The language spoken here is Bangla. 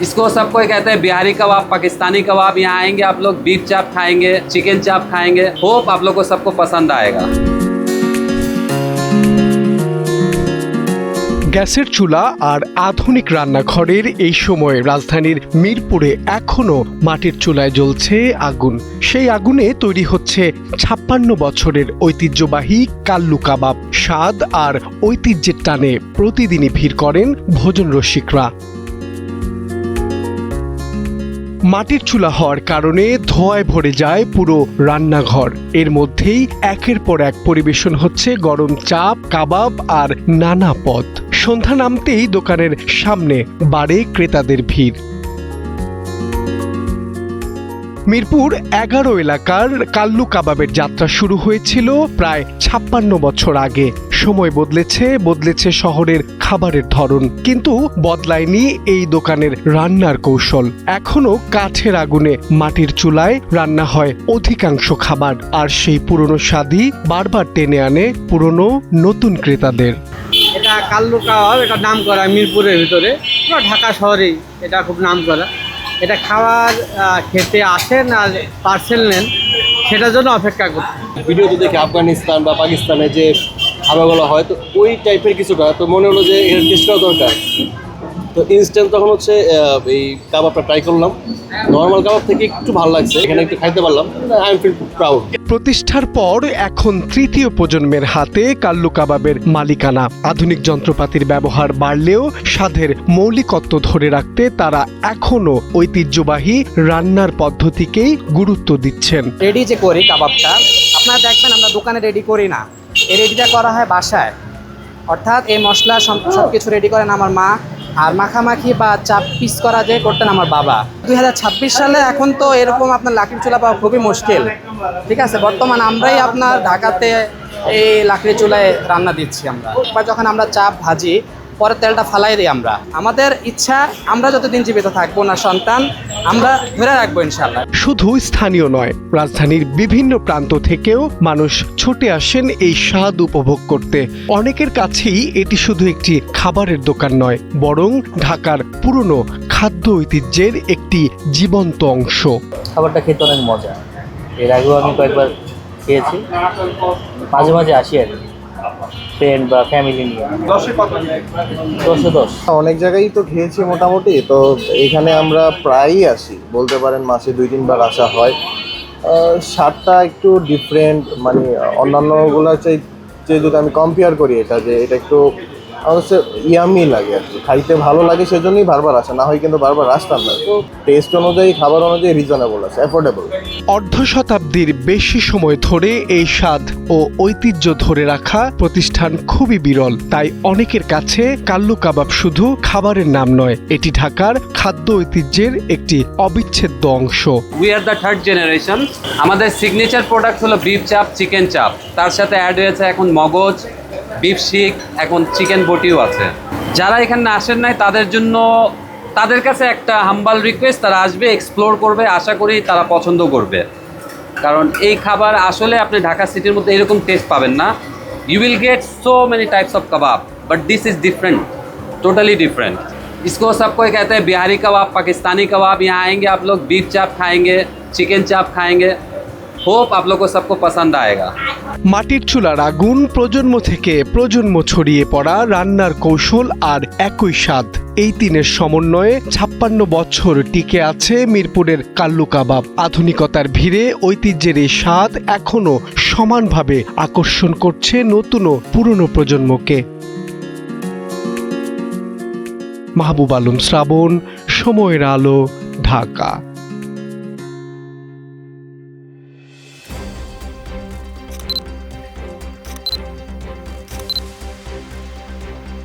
इसको सबको कहते हैं बिहारी कबाब, पाकिस्तानी कबाब। यहाँ आएंगे आप लोग बीफ चाप खाएंगे, चिकन चाप खाएंगे। होप आप लोग को सबको पसंद आएगा। গ্যাসের চুলা আর আধুনিক রান্নাঘরের এই সময়ে রাজধানীর মিরপুরে এখনো মাটির চুলায় জ্বলছে আগুন। সেই আগুনে তৈরি হচ্ছে ৫৬ বছরের ঐতিহ্যবাহী কাল্লু কাবাব। স্বাদ আর ঐতিহ্যের টানে প্রতিদিনই ভিড় করেন ভোজন রসিকরা। মাটির চুলা হওয়ার কারণে ধোঁয়ায় ভরে যায় পুরো রান্নাঘর। এর মধ্যেই একের পর এক পরিবেশন হচ্ছে গরম চাপ, কাবাব আর নানা পদ। সন্ধ্যা নামতেই দোকানের সামনে বাড়ে ক্রেতাদের ভিড়। মিরপুর ১১ এলাকার কাল্লু কাবাবের যাত্রা শুরু হয়েছিল প্রায় ৫৬ বছর আগে। সময় বদলেছে শহরের খাবারের ধরন, কিন্তু বদলায়নি এই দোকানের রান্নার কৌশল। এখনো কাঠের আগুনে মাটির চুলায় রান্না হয় অধিকাংশ খাবার, আর সেই পুরনো স্বাদই বারবার টেনে আনে পুরনো নতুন ক্রেতাদের। এটা কাল্লু কাবাব, এটা নাম করা মিরপুরের ভিতরে, পুরো ঢাকা শহরেই এটা খুব নাম করা। এটা খাবার খেতে আসেন আর পার্সেল নেন, সেটার জন্য অপেক্ষা করতে। ভিডিওতে দেখে আফগানিস্তান বা পাকিস্তানে যে খাবারগুলো হয়, তো ওই টাইপের কিছুটা তো মনে হলো যে এর টেস্ট করা দরকার। তো ইনস্ট্যান্ট তখন হচ্ছে এই কাবাবটা ট্রাই করলাম। নর্মাল কাবাব থেকে একটু ভালো লাগছে, এখানে একটু খাইতে পারলাম। I am feel proud. প্রতিষ্ঠার পর এখন তৃতীয় প্রজন্মের হাতে কাল্লু কাবাবের মালিকানা। আধুনিক যন্ত্রপাতির ব্যবহার বাড়লেও স্বাদের মৌলিকত্ব ধরে রাখতে তারা এখনো ঐতিহ্যবাহী রান্নার পদ্ধতিকেই গুরুত্ব দিচ্ছেন। রেডি যে করি কাবাবটা, আপনারা দেখবেন আমরা দোকানে রেডি করি না, এই রেডিটা করা হয় বাসায়। অর্থাৎ এই মশলা সব কিছু রেডি করেন আমার মা, আর মাখামাখি বা চাপ পিস করা যে করতেন আমার বাবা। 2026 সালে এখন তো এরকম আপনার লাকড়ির চুলা পাওয়া খুবই মুশকিল, ঠিক আছে। বর্তমান আমরাই আপনার ঢাকাতে এই লাকড়ির চুলায় রান্না দিচ্ছি আমরা। বা যখন আমরা চাপ ভাজি, পরে তেলটা ফালাই দিই আমরা। আমাদের ইচ্ছা আমরা যতদিন জীবিত থাকবো না সন্তান, আমরা ধরে রাখবো ইনশাল্লাহ। শুধু স্থানীয় নয়, রাজধানীর বিভিন্ন প্রান্ত থেকেও মানুষ ছুটে আসেন এই স্বাদ উপভোগ করতে। অনেকের কাছেই এটি শুধু একটি খাবারের দোকান নয়, বরং ঢাকার পুরনো খাদ্য ঐতিহ্যের একটি জীবন্ত অংশ। খাবারটা খেতে অনেক মজা। এর আগেও আমি কয়েকবার খেয়েছি, মাঝে মাঝে আসি আর কি, ফ্রেন্ড বা ফ্যামিলি নিয়ে। 10-এ 10। অনেক জায়গায় তো খেয়েছি মোটামুটি, তো এখানে আমরা প্রায়ই আসি, বলতে পারেন মাসে 2-3 বার আসা হয়। স্বাদটা একটু ডিফারেন্ট, মানে অন্যান্যগুলোর চেয়ে যদি আমি কম্পেয়ার করি, এটা একটু আমার কাছে ইয়ামি লাগে আর কি, খাইতে ভালো লাগে, সেজন্যই বারবার আসা। না হয় কিন্তু বারবার আসতাম না। তো টেস্ট অনুযায়ী, খাবার অনুযায়ী রিজনেবল আছে, অ্যাফোর্ডেবল। অর্ধ শতাব্দীর বেশি সময় ধরে এই স্বাদ ও ঐতিহ্য ধরে রাখা প্রতিষ্ঠান খুবই বিরল। তাই অনেকের কাছে কাল্লু কাবাব শুধু খাবারের নাম নয়, এটি ঢাকার খাদ্য ঐতিহ্যের একটি অবিচ্ছেদ্য অংশ। We are the third generation. আমাদের সিগনেচার প্রোডাক্ট হলো বিফ চাপ, চিকেন চাপ। তার সাথে অ্যাড হয়েছে এখন মগজ, বিফ শিক, এখন চিকেন বটিও আছে। যারা এখানে আসেন নাই তাদের জন্য, তাদের কাছে একটা হাম্বাল রিকোয়েস্ট, তারা আসবে, এক্সপ্লোর করবে। আশা করি তারা পছন্দ করবে, কারণ এই খাবার আসলে আপনি ঢাকা সিটির মধ্যে এরকম টেস্ট পাবেন না। You will get so many types of kebab, but this is different, totally different. इसको सबको कहते हैं बिहारी कबाब, पाकिस्तानी कबाब। यहाँ आएंगे आप लोग बीफ चाप खाएंगे, चिकन चाप खाएंगे। होप आप लोग को सबको पसंद आएगा। মাটির চুলার আগুন, প্রজন্ম থেকে প্রজন্ম ছড়িয়ে পড়া রান্নার কৌশল আর একই স্বাদ, এই তিনের সমন্বয়ে ৫৬ বছর টিকে আছে মিরপুরের কাল্লু কাবাব। আধুনিকতার ভিড়ে ঐতিহ্যের এই স্বাদ এখনো সমানভাবে আকর্ষণ করছে নতুন ও পুরনো প্রজন্মকে। মাহবুব আলম শ্রাবণ, সময়ের আলো, ঢাকা।